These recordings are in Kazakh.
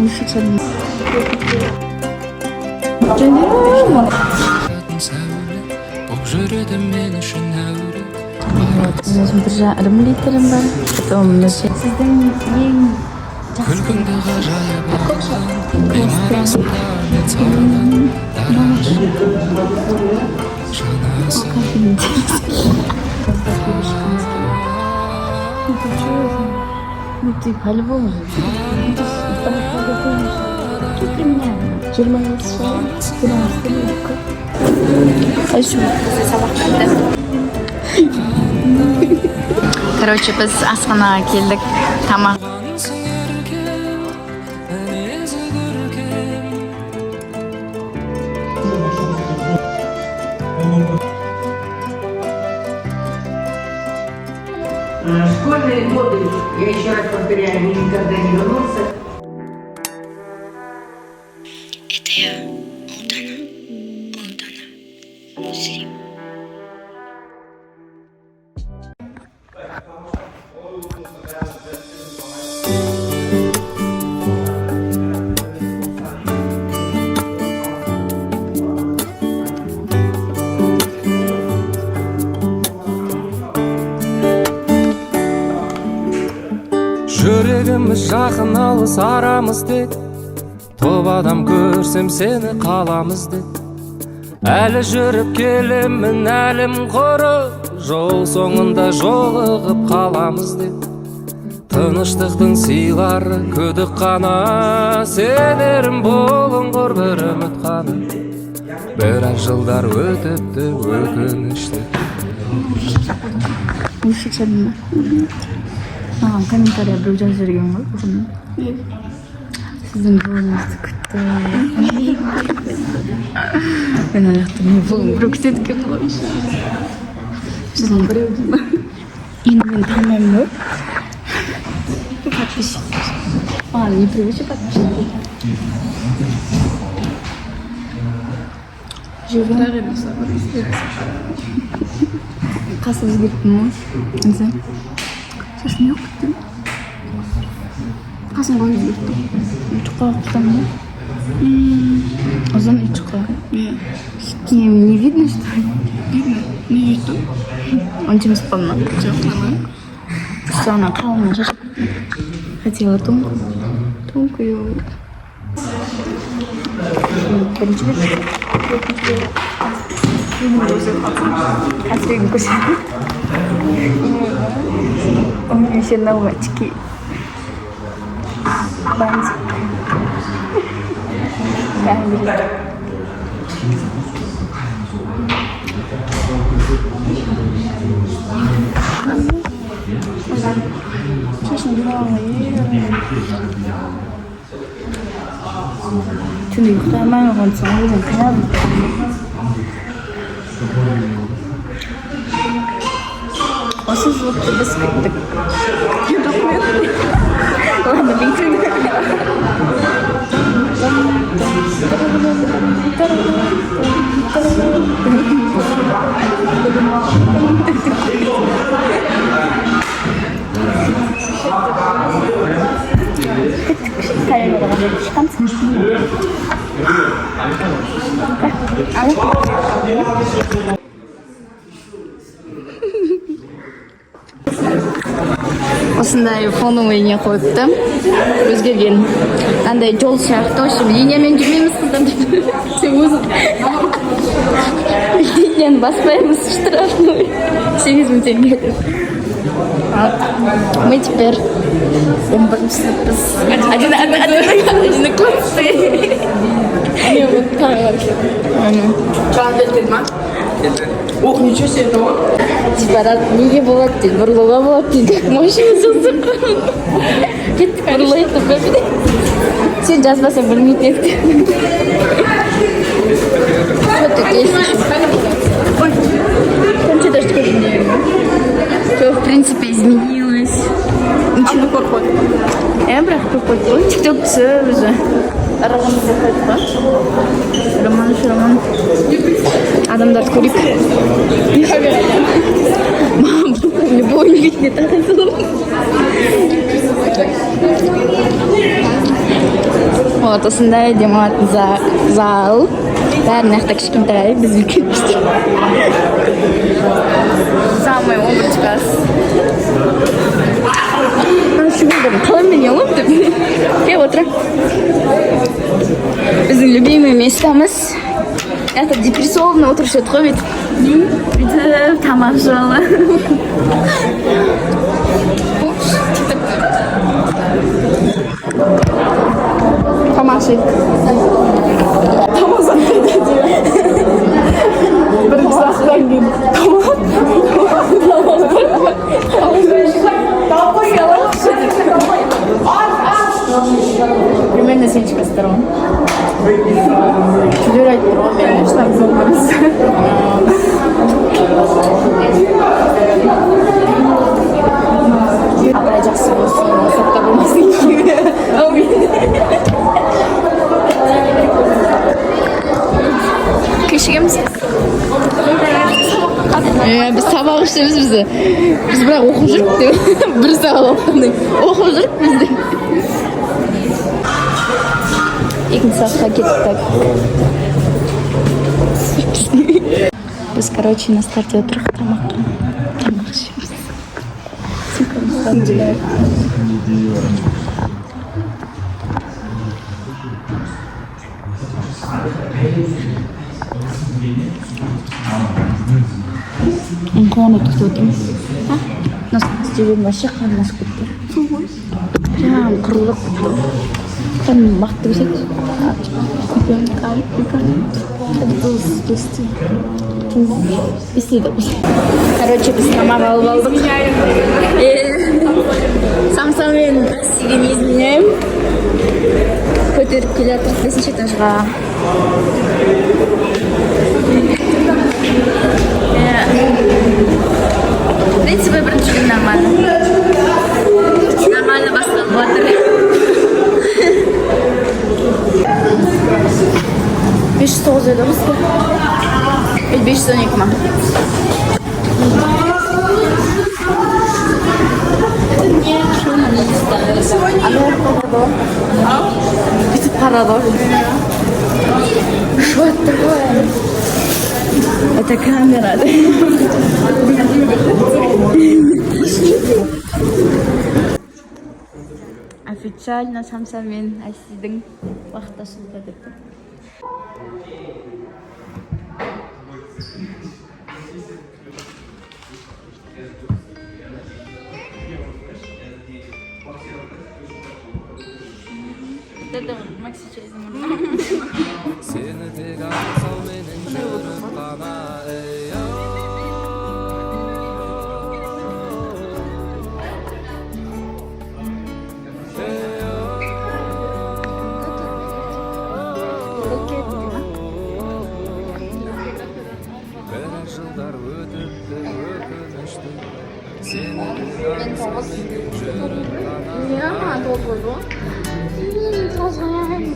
Bir жарым литрім бар. Потом сіздің ең күлкіңді ғажайып алған ғимарасында мен саған жанасың. Ну ты по-любому же. Для меня 20 шоу, 15 лет. А еще короче, biz Asxonaga keldik. Tamam. Школьные годы, я еще раз повторяю, мне никогда не вернутся. Это я, Мусим. Жүрегіміз жақын алыс арамыз дед, топ адам көрсем сені қаламыз дед. Әлі жүріп келемін әлім құры, жол соңында жолығып қаламыз дед. Тыныштықтың сыйлары көдік қана, сенерім болыңғыр бір үміт қана. Біраз жылдар өтіпті өкінішті. Маған комментария біреу жазып жүрген ғой бүгін. Сіздің жолыңызды күтті. Мен аяқтым, не болым біреу күтеді екен ғой. Сіздің біреу деймін. Енді мен танымаймын ғой. Подписчик. Маған не привычка подписчик. Жүрген емес ағыр. Қасы өзгерттің ғой. Несі? Шашын yok değil mi? Kasım boyu yurttu. Uçuqa okutam ya? O zaman uçuqa. Не видно, что ли? Видно. Не видно. Он чем спална? Что она қалына шашып? Хотела тонку. Тонку ее... Бірінші бет. Әсіреген көрсетті. У меня еще новочки. Бантик. Камерик. Честно говоря, 근데 이거 얼마나 건지 모르겠어. 그냥 Осыз вақты біз күттік. Ладно, бейтін. Кальмерға шыққансың. Осындай фоның үйіне қойыпты. Өзгерген. Андай жол сияқты. Осы линиямен жүрмейміз қыздан деп. Сен өзің. Линияны баспаймыз. Штрафной. 8.000 теңге. Мы теперь 11 сыныппыз. Один классы. Не, вот так. Чан бердin ма? Ох, ничего себе. Типа, неге болады дейді, бұрлауға болады дейді. Машина жазып. Кеттік бұрлайды бәбіде. Сен жазбасаң білмейтін еді. Что ты действуешь? Ой, там что даже такое не... Все, в принципе, изменилось. Ничего проходит. Бірақ проходит. Ой, тикток все уже. Арамыз заходит, ба? Роман. Адамдарды көрейік. Любой видит это. Вот, осындай демалатын зал. Бәрін аяқта кішкентай, біз үлкен үстер. Самый опыт класс. Қалай мен ұялым деп. Кел, отыра. Біздің любимый местамыз. Это депрессованный отырышет қой бет. Бүйтіп, тамақ жолы. Тамақ жейді. Тамақ заңдайды дейді. Бірінші сақыран кейін. Примерно сенчика сторон. Чудерать про меня, что там зубарится. Апай жақсы болсын, сапта болмасын күйі. Кешігеміз. Біз сабақ ішеміз бізді. Біз бірақ оқып жүріп деп. Бір сағал оққандай. Оқып жүріп бізді. Екінші сағатқа кеттік. Біз, короче, на старте отырық тамақ ішеміз. Сынқымыздан жүлер. Қоны тұқты отырмыз. Насқыз жеген башы қармас көттер. Прям құрылық. Там мақты бісет. Короче, біз тамақ алып алдық. Самсамен сеген изменяем. Көтеріп келе жатырық 5-ші этажға. В принципе, бірінші күн нормально. Нормально басталып жатыр. 509 еді ғой. 512 ма? Бүйтіп қарады ғой. Что это такое? Это камера. Официально самсамен Айсидің уақыттасында деп. Dedi Maxi çeyizim onu. Seni tek alsam benim жүріп қана Бір жылдар өтіпті өкінішті Seni tek alsam benim жүріп қана Ya, dolgu bu. Tozmayayım.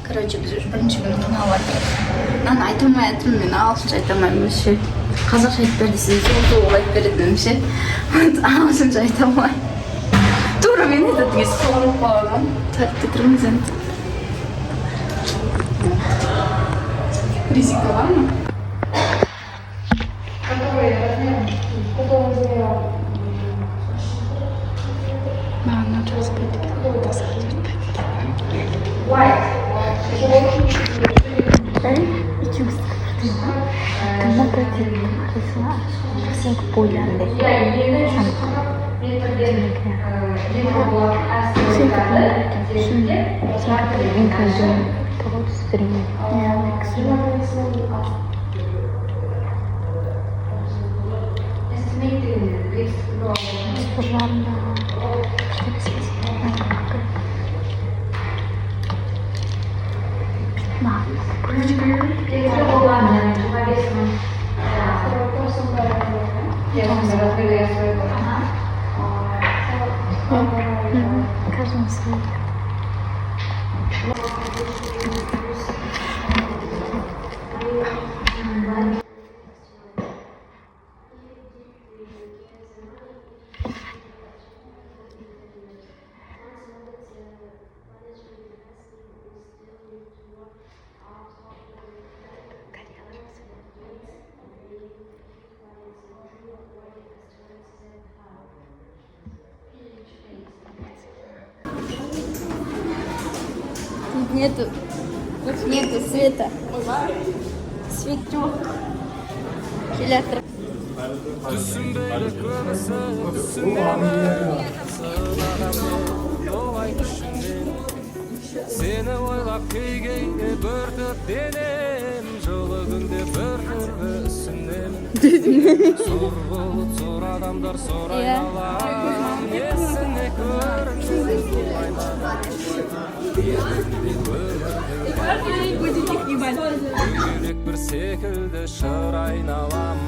Короче, біз бірінші күн қинап жатырмыз. Мен айтылмай жатырмын, мен ағылшынша айта алмаймын ше. Қазақша айтып бер десе, сол айтып беретін ше. Ағылшынша айта алмаймын. Тура мен айтатынға соғылып қалған. Тәтті тұрмыз енді. Ризика var mı? Ben çok sıkıldım. Ben 200 sıkıldım. Когда противник пришла, всех поляны. Каждому свой. Нету света. Свет жоқ. Келатыр. Түсінбейді көбісі, түсінемін солай түсінемін. Сені ойлап кей-кейде бүртіп денем, жылы күнде бір түрлі үсінемін. Зор болып зор адамдар зор айналам, есіне көрінді бұл айналам. Дөңгелек бір секілді шыр айналам.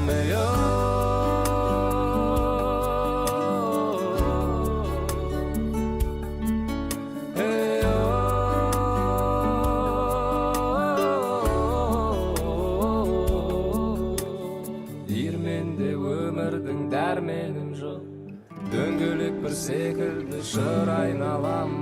Ерменде өмірдің дәрменім жоқ, дөңгелек бір секілді шыр айналам.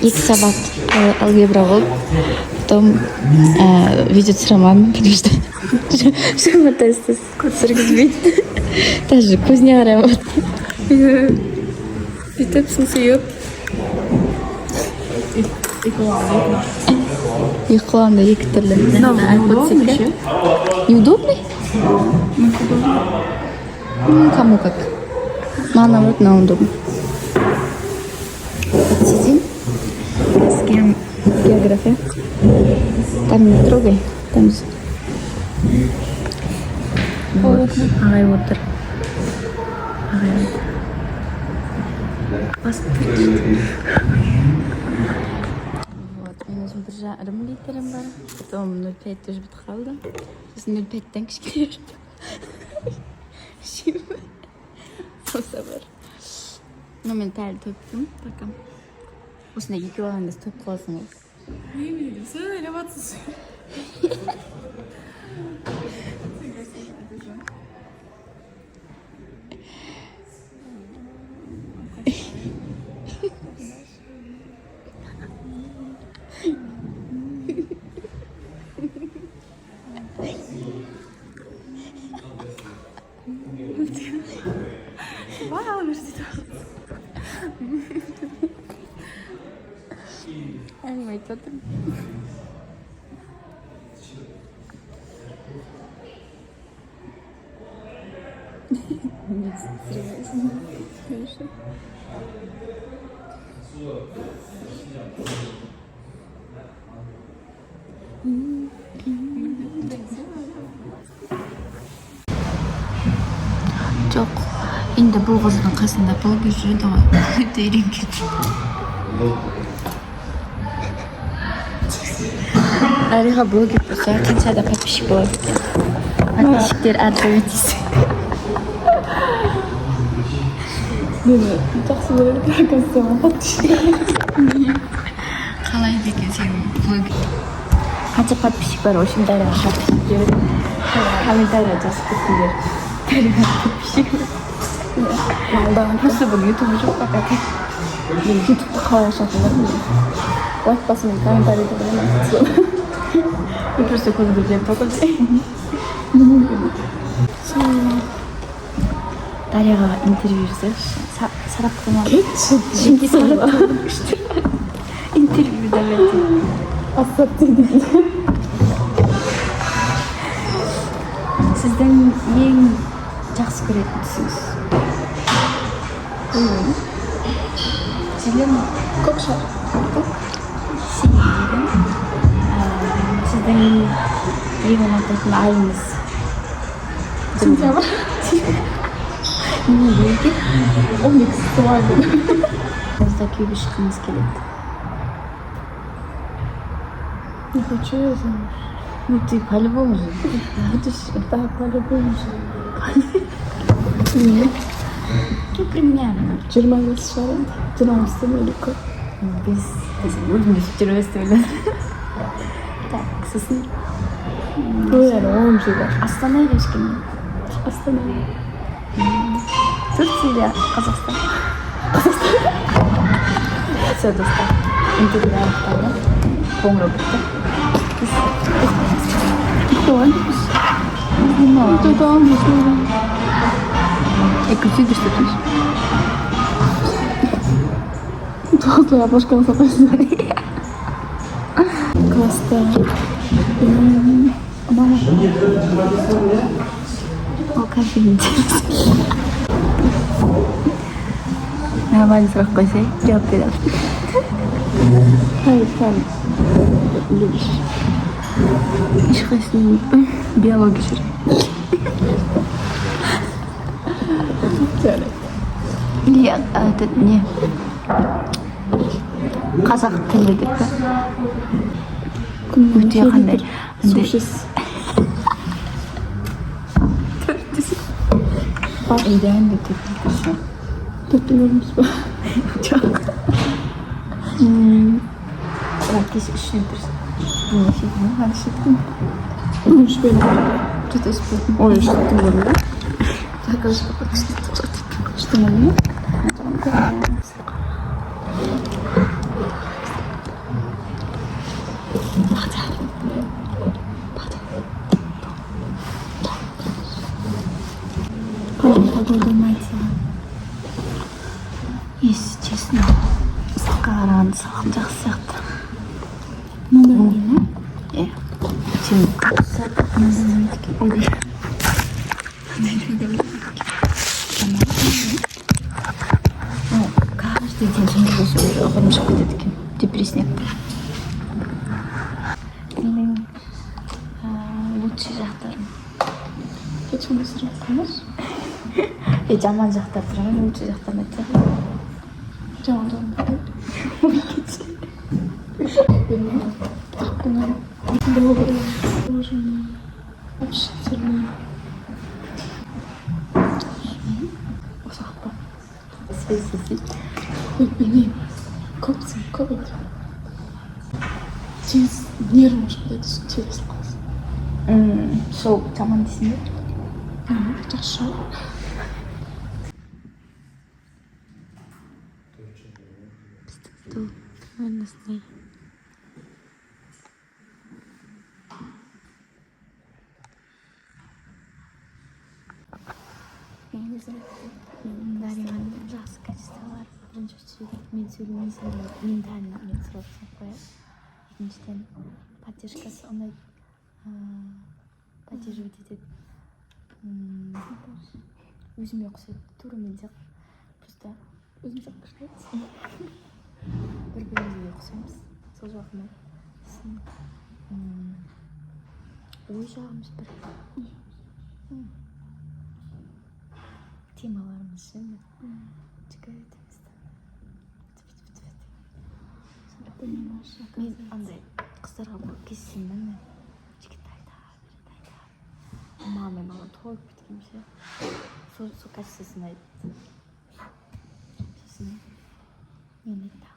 Екі сабақ алгебра болып, потом видео с романом, потому что шама тесті жүргізбейді. Даже көзіне қараймын. Бүйтіп сыңсиып. Екі қоланда екі түрлі. Неудобный? Кому как. Маған наоборот, наудобно. Сидим. С кем география? Там не трогай. Там. Вот. Ағай отыр. Вот. Мен өзім бір жарым литрім бар. Потом 0,5 тоже бітіп қалды. Сосын 0,5-тен кішкене жеймін. Соса бар. Но мен тәлі төптім. Бакам. Осында 2 килоңыз төп қаласыңыз. Не білдім, сен элеватсыз. Вау, merci. Әңгіме айтып отырмын. Конечно. Жоқ, енді бұл қыздың қасында блогер жүреді ғой. Өте үйренген. Әлиға блогер болса, қаншада подписчик болады екен. Подписчиктер әртүрлі дейсің. Мені жақсы көреді, оказывается, подписчик. Қалай екен сенің блогер? Қанша подписчик бар, очень Дарьяға подписчик береді. Комментария жазып кетіңдер. Дарьяға подписчик береді. Просто бұл ютубы жоқ пока. Ютубты қалай ашатындар білмеймін. Лайк басымен комментарийді білемін. Мен просто көзді білем покажу. Дарьяға интервью жасайықшы. Сараптама. Жеке сараптама. Интервью давайте. Ассаптырды. Сіздің ең жақсы көретін түсіңіз? Сіздер ме? Көк шар. Сендерім. Сіздің ең ұнататын айыңыз? Сентябрь. Неге екен? 12 туады. Осында күйеуге шыққыңыз келеді. Не хочу я замуж. Ну ты по-любому же. Да, по-любому же. Ну, примерно. 25 шарым. 12 велико. Biz bugün geçirmesi öyle. Так, сосын. Böyle 10 жылдар. Астанаға ешкім. Астана. Турция или Казахстан? Все, достал. Интервью аяқталды. Қоңырау бітті. Кто? Кто-то английский. Күтеді что тут. Толку я башканы сатасың. Класста. Мама. Ол конференция. Нормально сұрақ қойсай, жауап береді. Hayır sen любишь. Ешқайсысын ұмытпаймын. Биология жүр. Söyle. Или этот не. Қазақ тілі деп пе? Өте қандай. Сушис. Идеально тетік еще. Төрт өміріміз ба? Жоқ. Кеш үшін тұрсын. Не шеттің? Ғана шеттің? Үш бөлім. Тут өспетін. Ой, что ты говорила? Покажи, что Что на мне? Погода найти. Если честно, сақаран сақым жақсы сияқты. Ну да. Сен қатса, ой. Каждый день жұмыс ағырым шығып кетеді екен. Депрессияға. Менің лучший жақтарым. Почему сразу знаешь? Жаман жақтар тұрамын, лучший жақтарын айтсам. Жаман жаман. Bilmiyorum. Aklına doğru, doğru, общительный. Uzakta. Sessiz. Bilmiyorum. Kopsun, kopsun. Через нервы, что это через глаз. Сол жаман дейсің бе? Жақсы. Стол. Настай. Дариғаның жақсы качестволары. Бірінші очередь мен сөйлемей сөйлеп, ментально мотивация қояды. Екіншіден поддержкасы ұнайды. Поддерживать етеді. Өзіме ұқсайды. Тура мен сияқты. Просто өзім сияқты ұқсайды. Бір-бірімізге ұқсаймыз. Сол жағынан. Ой жағымыз бір. Темаларымыз жеңіл. Жігітіміз. Мен андай қыздарға көп кездесемін. Жігіт айда. Мамамен маған толып кеткенше. Сол качествосын айтты. Сосын мен айтам.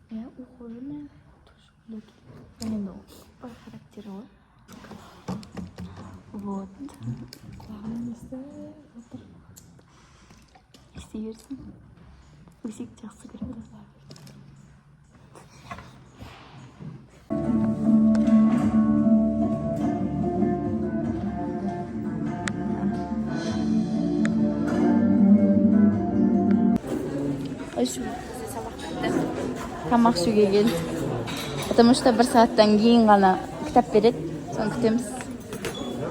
Я ухоженная, тоже легкий. Именно по характеру. Вот. İstей берсін. Өсек жақсы көреді. Тамақ ішуге келдік. Потому что бір сағаттан кейін ғана кітап береді. Соны күтеміз.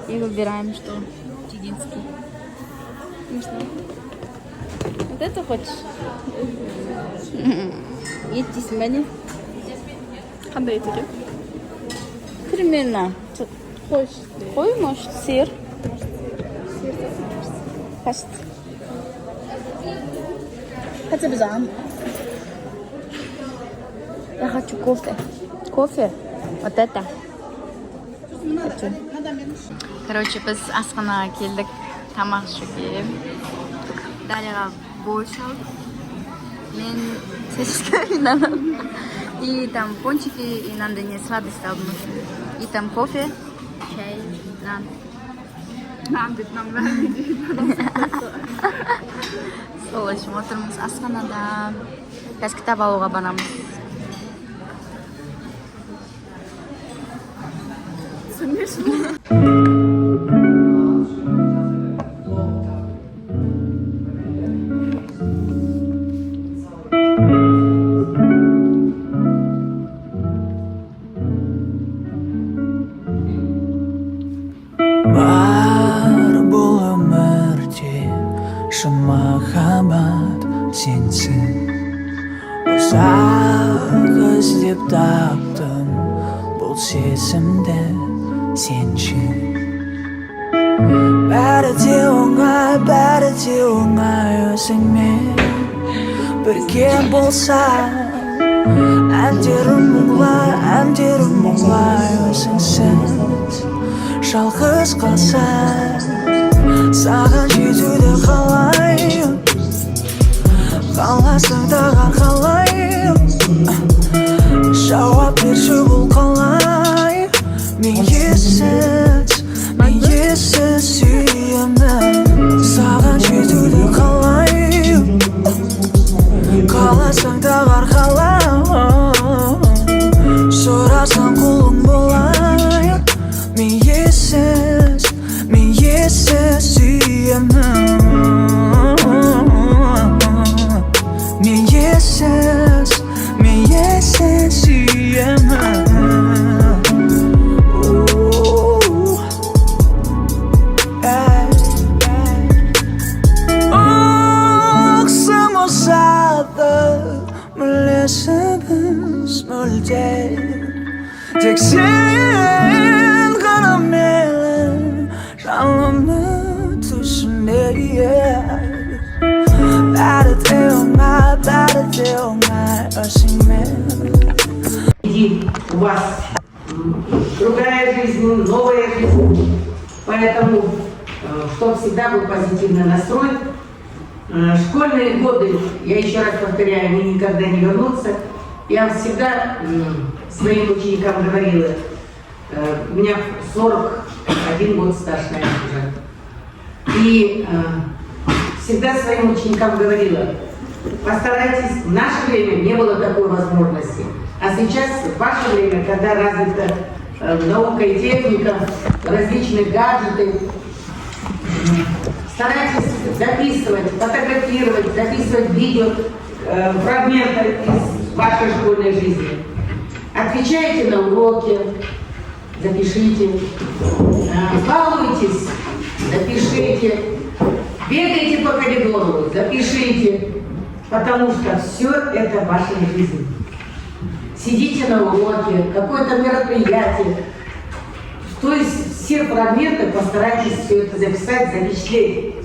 И выбираем, что чигинский. Ну что? Вот это хочешь? Ет дейсің бе не? Қандай ет екен? Примерно. Қойш. Қой, может, сыр. Почти. Хотя бы зам. Я хочу кофе. Кофе? Вот это. Короче, biz Asxanaga keldik. Tamaq ishga. Daryaga bo'lishib. Men сосиска и там пончики, и нам донесли сладости одну. И там кофе, чай, нан. Нам деп нам vermedi. Сол үшін отырмыз Асханада. Қазір кітап алуға барамыз. Бар бұл өмірде шын махаббат сенсің. Ұзақ іздеп таптым бұл сезімді сен үшін. Бәрі де оңай өзіңмен бірге болса. Әндерім мұңлай өзіңсіз жалғыз қалса. Саған жетуді қалайым, қаласың тағар қалайым. Жауап берші бұл қалай. Мен ессіз сүйемін. Саған жетуді қалайым, қаласың тағар қалайым. Сұрасаң құлың болайын. Мен ессіз сүйемін. Мен ессіз сүйемін. Оқсым осады мүлесіміз мүлде. Тек сен ғана менің жанымды түсіне. Бәрі де оңай өзіңмен. У вас другая жизнь, новая жизнь. Поэтому, чтобы всегда был позитивный настрой. Школьные годы, я еще раз повторяю, они никогда не вернутся. Я всегда своим ученикам говорила, у меня 41 год стаж, наверное, уже. И всегда своим ученикам говорила, постарайтесь, в наше время не было такой возможности. А сейчас, в ваше время, когда развита наука и техника, различные гаджеты, старайтесь записывать, фотографировать, записывать видео, фрагменты из вашей школьной жизни. Отвечайте на уроки, запишите, балуйтесь, запишите, бегайте по коридору, запишите, потому что все это ваша жизнь. Сидите на уроке, какое-то мероприятие, то есть все фрагменты постарайтесь все это записать, запечатлеть.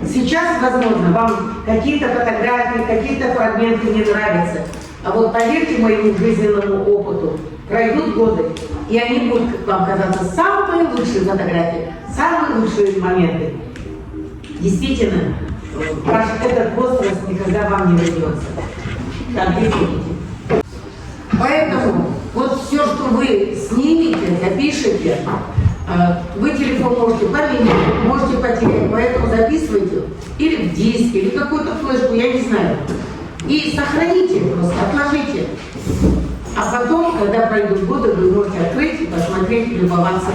Сейчас, возможно, вам какие-то фотографии, какие-то фрагменты не нравятся. А вот поверьте моему жизненному опыту, пройдут годы, и они будут вам казаться самые лучшие фотографии, самые лучшие моменты. Действительно, ваш этот возраст никогда вам не вернется. Так, видите. Поэтому вот все, что вы снимете, запишете, вы телефон можете поменять, можете потерять, поэтому записывайте или в диск, или какую-то флешку, я не знаю. И сохраните просто, отложите. А потом, когда пройдут годы, вы можете открыть, посмотреть, любоваться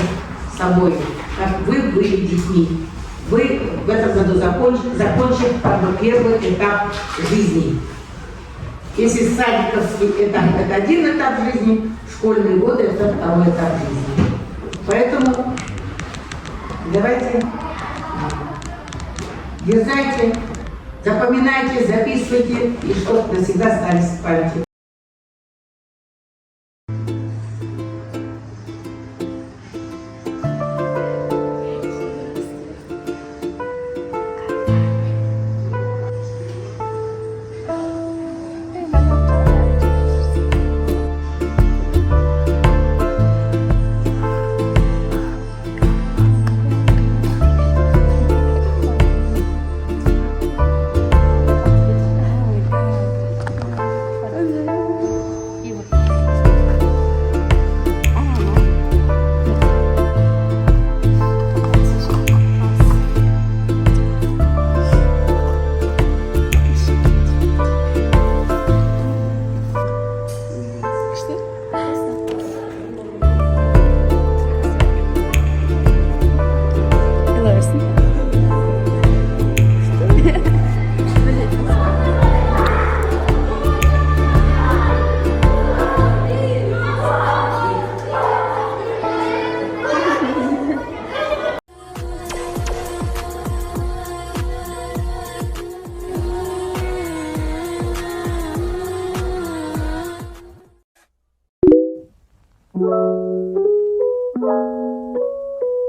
собой, как вы были детьми. Вы в этом году закончите первый этап жизни. Если садиковский этап – это один этап жизни, школьные годы – это второй этап жизни. Поэтому давайте, дерзайте, запоминайте, записывайте, и чтобы навсегда остались в памяти.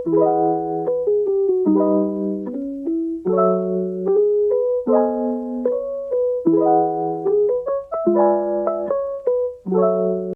Bye.